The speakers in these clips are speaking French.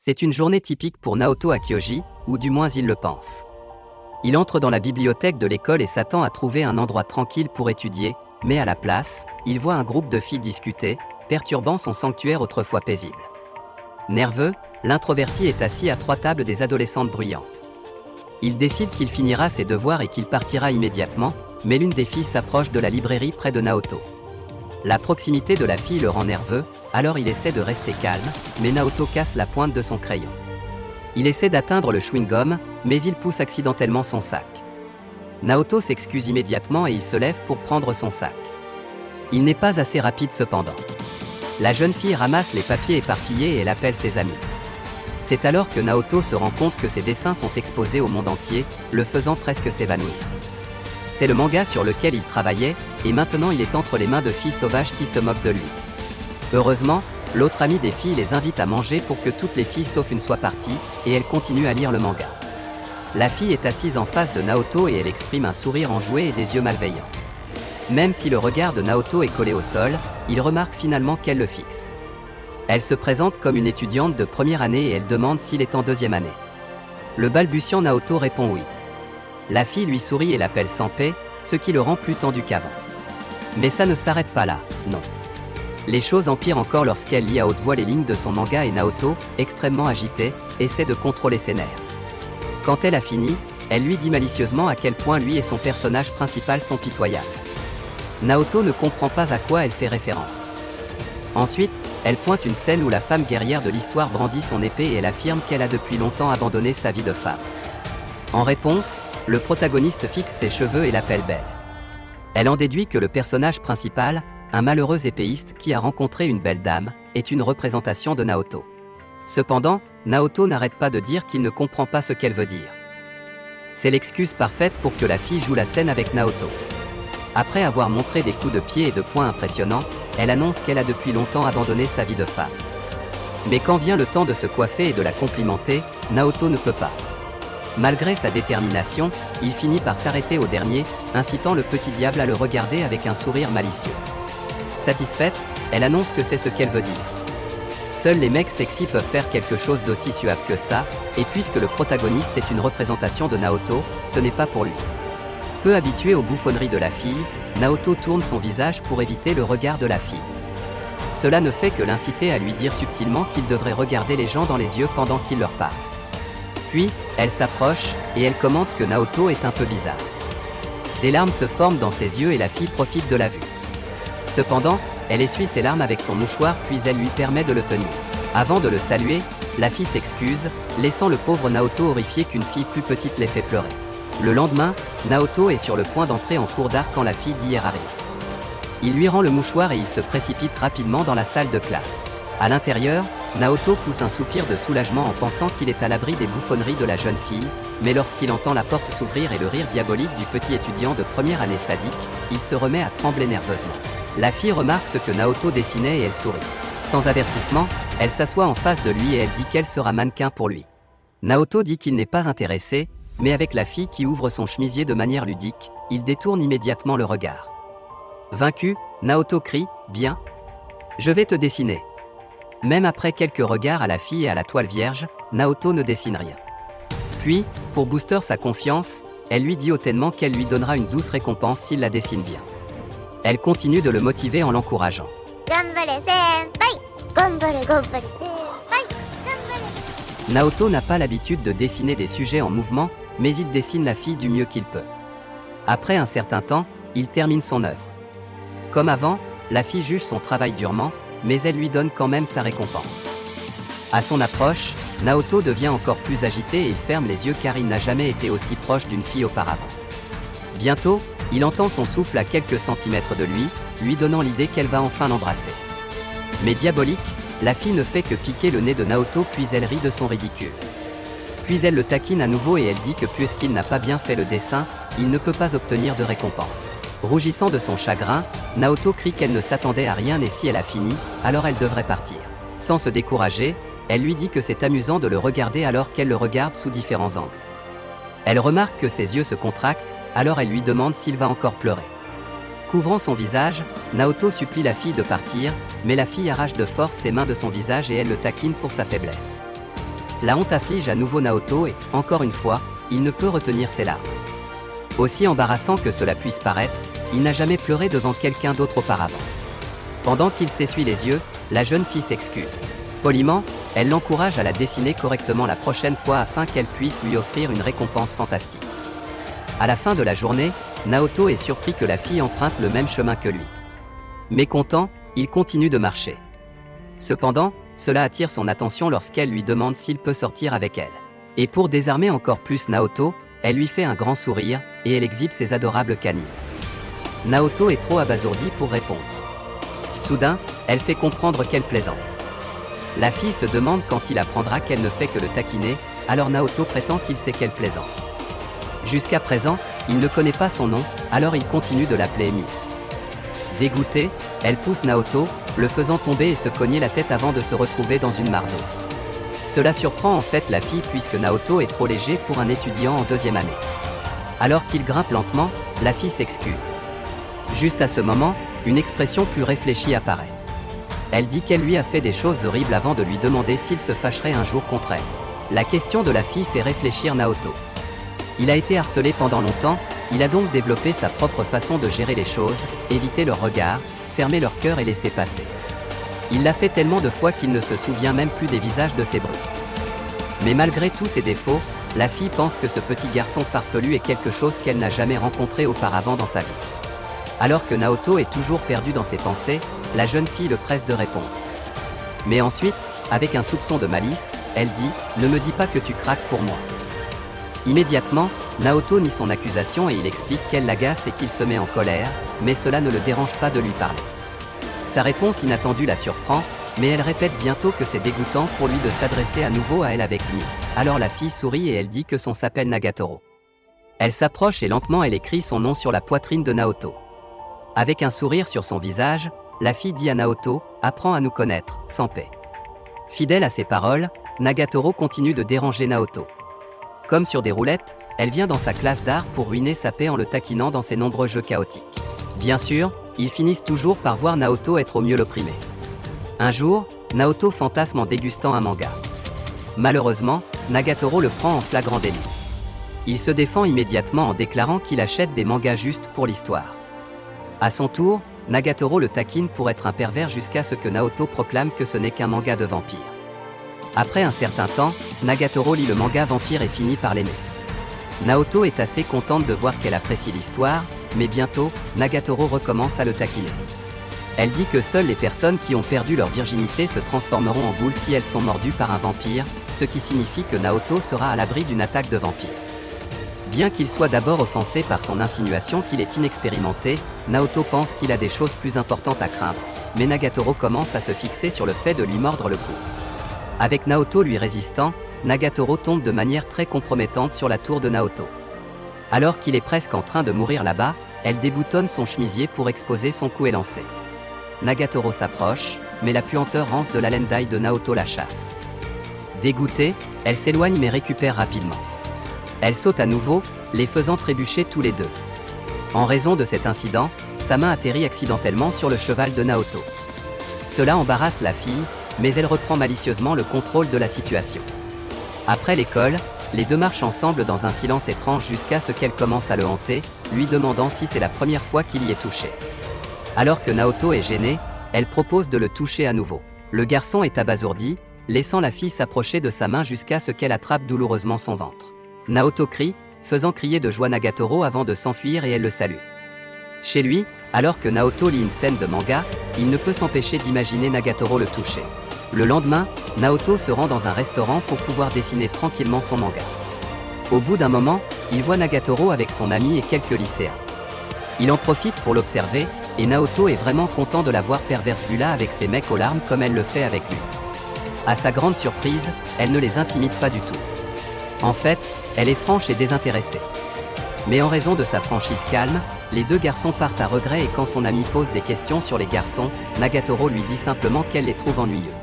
C'est une journée typique pour Naoto à Kyoji, ou du moins il le pense. Il entre dans la bibliothèque de l'école et s'attend à trouver un endroit tranquille pour étudier, mais à la place, il voit un groupe de filles discuter, perturbant son sanctuaire autrefois paisible. Nerveux, l'introverti est assis à 3 tables des adolescentes bruyantes. Il décide qu'il finira ses devoirs et qu'il partira immédiatement, mais l'une des filles s'approche de la librairie près de Naoto. La proximité de la fille le rend nerveux, alors il essaie de rester calme, mais Naoto casse la pointe de son crayon. Il essaie d'atteindre le chewing-gum, mais il pousse accidentellement son sac. Naoto s'excuse immédiatement et il se lève pour prendre son sac. Il n'est pas assez rapide cependant. La jeune fille ramasse les papiers éparpillés et elle appelle ses amis. C'est alors que Naoto se rend compte que ses dessins sont exposés au monde entier, le faisant presque s'évanouir. C'est le manga sur lequel il travaillait, et maintenant il est entre les mains de filles sauvages qui se moquent de lui. Heureusement, l'autre ami des filles les invite à manger pour que toutes les filles sauf une soient parties, et elle continue à lire le manga. La fille est assise en face de Naoto et elle exprime un sourire enjoué et des yeux malveillants. Même si le regard de Naoto est collé au sol, il remarque finalement qu'elle le fixe. Elle se présente comme une étudiante de première année et elle demande s'il est en 2e année. Le balbutiant Naoto répond oui. La fille lui sourit et l'appelle Sanpei, ce qui le rend plus tendu qu'avant. Mais ça ne s'arrête pas là, non. Les choses empirent encore lorsqu'elle lit à haute voix les lignes de son manga et Naoto, extrêmement agité, essaie de contrôler ses nerfs. Quand elle a fini, elle lui dit malicieusement à quel point lui et son personnage principal sont pitoyables. Naoto ne comprend pas à quoi elle fait référence. Ensuite, elle pointe une scène où la femme guerrière de l'histoire brandit son épée et elle affirme qu'elle a depuis longtemps abandonné sa vie de femme. En réponse, le protagoniste fixe ses cheveux et l'appelle belle. Elle en déduit que le personnage principal, un malheureux épéiste qui a rencontré une belle dame, est une représentation de Naoto. Cependant, Naoto n'arrête pas de dire qu'il ne comprend pas ce qu'elle veut dire. C'est l'excuse parfaite pour que la fille joue la scène avec Naoto. Après avoir montré des coups de pied et de poing impressionnants, elle annonce qu'elle a depuis longtemps abandonné sa vie de femme. Mais quand vient le temps de se coiffer et de la complimenter, Naoto ne peut pas. Malgré sa détermination, il finit par s'arrêter au dernier, incitant le petit diable à le regarder avec un sourire malicieux. Satisfaite, elle annonce que c'est ce qu'elle veut dire. Seuls les mecs sexy peuvent faire quelque chose d'aussi suave que ça, et puisque le protagoniste est une représentation de Naoto, ce n'est pas pour lui. Peu habitué aux bouffonneries de la fille, Naoto tourne son visage pour éviter le regard de la fille. Cela ne fait que l'inciter à lui dire subtilement qu'il devrait regarder les gens dans les yeux pendant qu'il leur parle. Puis, elle s'approche, et elle commente que Naoto est un peu bizarre. Des larmes se forment dans ses yeux et la fille profite de la vue. Cependant, elle essuie ses larmes avec son mouchoir puis elle lui permet de le tenir. Avant de le saluer, la fille s'excuse, laissant le pauvre Naoto horrifié qu'une fille plus petite l'ait fait pleurer. Le lendemain, Naoto est sur le point d'entrer en cours d'art quand la fille d'hier arrive. Il lui rend le mouchoir et il se précipite rapidement dans la salle de classe. À l'intérieur, Naoto pousse un soupir de soulagement en pensant qu'il est à l'abri des bouffonneries de la jeune fille, mais lorsqu'il entend la porte s'ouvrir et le rire diabolique du petit étudiant de première année sadique, il se remet à trembler nerveusement. La fille remarque ce que Naoto dessinait et elle sourit. Sans avertissement, elle s'assoit en face de lui et elle dit qu'elle sera mannequin pour lui. Naoto dit qu'il n'est pas intéressé, mais avec la fille qui ouvre son chemisier de manière ludique, il détourne immédiatement le regard. Vaincu, Naoto crie « Bien, je vais te dessiner ». Même après quelques regards à la fille et à la toile vierge, Naoto ne dessine rien. Puis, pour booster sa confiance, elle lui dit hautainement qu'elle lui donnera une douce récompense s'il la dessine bien. Elle continue de le motiver en l'encourageant. Naoto n'a pas l'habitude de dessiner des sujets en mouvement, mais il dessine la fille du mieux qu'il peut. Après un certain temps, il termine son œuvre. Comme avant, la fille juge son travail durement, mais elle lui donne quand même sa récompense. À son approche, Naoto devient encore plus agité et il ferme les yeux car il n'a jamais été aussi proche d'une fille auparavant. Bientôt, il entend son souffle à quelques centimètres de lui donnant l'idée qu'elle va enfin l'embrasser. Mais diabolique, la fille ne fait que piquer le nez de Naoto puis elle rit de son ridicule. Puis elle le taquine à nouveau et elle dit que puisqu'il n'a pas bien fait le dessin, il ne peut pas obtenir de récompense. Rougissant de son chagrin, Naoto crie qu'elle ne s'attendait à rien et si elle a fini, alors elle devrait partir. Sans se décourager, elle lui dit que c'est amusant de le regarder alors qu'elle le regarde sous différents angles. Elle remarque que ses yeux se contractent, alors elle lui demande s'il va encore pleurer. Couvrant son visage, Naoto supplie la fille de partir, mais la fille arrache de force ses mains de son visage et elle le taquine pour sa faiblesse. La honte afflige à nouveau Naoto et, encore une fois, il ne peut retenir ses larmes. Aussi embarrassant que cela puisse paraître, il n'a jamais pleuré devant quelqu'un d'autre auparavant. Pendant qu'il s'essuie les yeux, la jeune fille s'excuse. Poliment, elle l'encourage à la dessiner correctement la prochaine fois afin qu'elle puisse lui offrir une récompense fantastique. À la fin de la journée, Naoto est surpris que la fille emprunte le même chemin que lui. Mécontent, il continue de marcher. Cependant, cela attire son attention lorsqu'elle lui demande s'il peut sortir avec elle. Et pour désarmer encore plus Naoto, elle lui fait un grand sourire, et elle exhibe ses adorables canines. Naoto est trop abasourdi pour répondre. Soudain, elle fait comprendre qu'elle plaisante. La fille se demande quand il apprendra qu'elle ne fait que le taquiner, alors Naoto prétend qu'il sait qu'elle plaisante. Jusqu'à présent, il ne connaît pas son nom, alors il continue de l'appeler Miss. Dégoûtée, elle pousse Naoto, le faisant tomber et se cogner la tête avant de se retrouver dans une mare d'eau. Cela surprend en fait la fille puisque Naoto est trop léger pour un étudiant en deuxième année. Alors qu'il grimpe lentement, la fille s'excuse. Juste à ce moment, une expression plus réfléchie apparaît. Elle dit qu'elle lui a fait des choses horribles avant de lui demander s'il se fâcherait un jour contre elle. La question de la fille fait réfléchir Naoto. Il a été harcelé pendant longtemps, il a donc développé sa propre façon de gérer les choses, éviter leur regard, fermer leur cœur et laisser passer. Il l'a fait tellement de fois qu'il ne se souvient même plus des visages de ses brutes. Mais malgré tous ses défauts, la fille pense que ce petit garçon farfelu est quelque chose qu'elle n'a jamais rencontré auparavant dans sa vie. Alors que Naoto est toujours perdu dans ses pensées, la jeune fille le presse de répondre. Mais ensuite, avec un soupçon de malice, elle dit « Ne me dis pas que tu craques pour moi ». Immédiatement, Naoto nie son accusation et il explique qu'elle l'agace et qu'il se met en colère, mais cela ne le dérange pas de lui parler. Sa réponse inattendue la surprend, mais elle répète bientôt que c'est dégoûtant pour lui de s'adresser à nouveau à elle avec Miss. Alors la fille sourit et elle dit que son s'appelle Nagatoro. Elle s'approche et lentement elle écrit son nom sur la poitrine de Naoto. Avec un sourire sur son visage, la fille dit à Naoto « Apprends à nous connaître, sans paix ». Fidèle à ses paroles, Nagatoro continue de déranger Naoto. Comme sur des roulettes, elle vient dans sa classe d'art pour ruiner sa paix en le taquinant dans ses nombreux jeux chaotiques. Bien sûr, ils finissent toujours par voir Naoto être au mieux l'opprimé. Un jour, Naoto fantasme en dégustant un manga. Malheureusement, Nagatoro le prend en flagrant délit. Il se défend immédiatement en déclarant qu'il achète des mangas juste pour l'histoire. À son tour, Nagatoro le taquine pour être un pervers jusqu'à ce que Naoto proclame que ce n'est qu'un manga de vampire. Après un certain temps, Nagatoro lit le manga Vampire et finit par l'aimer. Naoto est assez contente de voir qu'elle apprécie l'histoire, mais bientôt, Nagatoro recommence à le taquiner. Elle dit que seules les personnes qui ont perdu leur virginité se transformeront en boules si elles sont mordues par un vampire, ce qui signifie que Naoto sera à l'abri d'une attaque de vampire. Bien qu'il soit d'abord offensé par son insinuation qu'il est inexpérimenté, Naoto pense qu'il a des choses plus importantes à craindre, mais Nagatoro commence à se fixer sur le fait de lui mordre le cou. Avec Naoto lui résistant, Nagatoro tombe de manière très compromettante sur la tour de Naoto. Alors qu'il est presque en train de mourir là-bas, elle déboutonne son chemisier pour exposer son cou élancé. Nagatoro s'approche, mais la puanteur rance de la laine d'ail de Naoto la chasse. Dégoûtée, elle s'éloigne mais récupère rapidement. Elle saute à nouveau, les faisant trébucher tous les deux. En raison de cet incident, sa main atterrit accidentellement sur le cheval de Naoto. Cela embarrasse la fille, mais elle reprend malicieusement le contrôle de la situation. Après l'école, les deux marchent ensemble dans un silence étrange jusqu'à ce qu'elle commence à le hanter, lui demandant si c'est la première fois qu'il y est touché. Alors que Naoto est gêné, elle propose de le toucher à nouveau. Le garçon est abasourdi, laissant la fille s'approcher de sa main jusqu'à ce qu'elle attrape douloureusement son ventre. Naoto crie, faisant crier de joie Nagatoro avant de s'enfuir et elle le salue. Chez lui, alors que Naoto lit une scène de manga, il ne peut s'empêcher d'imaginer Nagatoro le toucher. Le lendemain, Naoto se rend dans un restaurant pour pouvoir dessiner tranquillement son manga. Au bout d'un moment, il voit Nagatoro avec son ami et quelques lycéens. Il en profite pour l'observer, et Naoto est vraiment content de la voir perverse Bula avec ses mecs aux larmes comme elle le fait avec lui. À sa grande surprise, elle ne les intimide pas du tout. En fait, elle est franche et désintéressée. Mais en raison de sa franchise calme, les deux garçons partent à regret et quand son ami pose des questions sur les garçons, Nagatoro lui dit simplement qu'elle les trouve ennuyeux.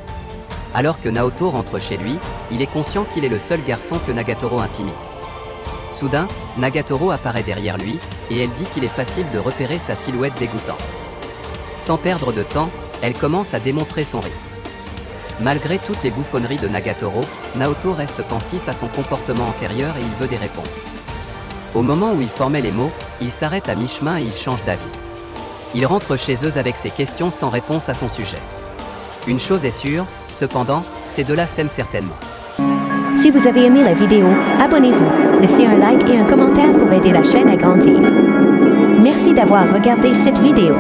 Alors que Naoto rentre chez lui, il est conscient qu'il est le seul garçon que Nagatoro intimide. Soudain, Nagatoro apparaît derrière lui, et elle dit qu'il est facile de repérer sa silhouette dégoûtante. Sans perdre de temps, elle commence à démontrer son rythme. Malgré toutes les bouffonneries de Nagatoro, Naoto reste pensif à son comportement antérieur et il veut des réponses. Au moment où il formait les mots, il s'arrête à mi-chemin et il change d'avis. Il rentre chez eux avec ses questions sans réponse à son sujet. Une chose est sûre, cependant, ces deux-là s'aiment certainement. Si vous avez aimé la vidéo, abonnez-vous, laissez un like et un commentaire pour aider la chaîne à grandir. Merci d'avoir regardé cette vidéo.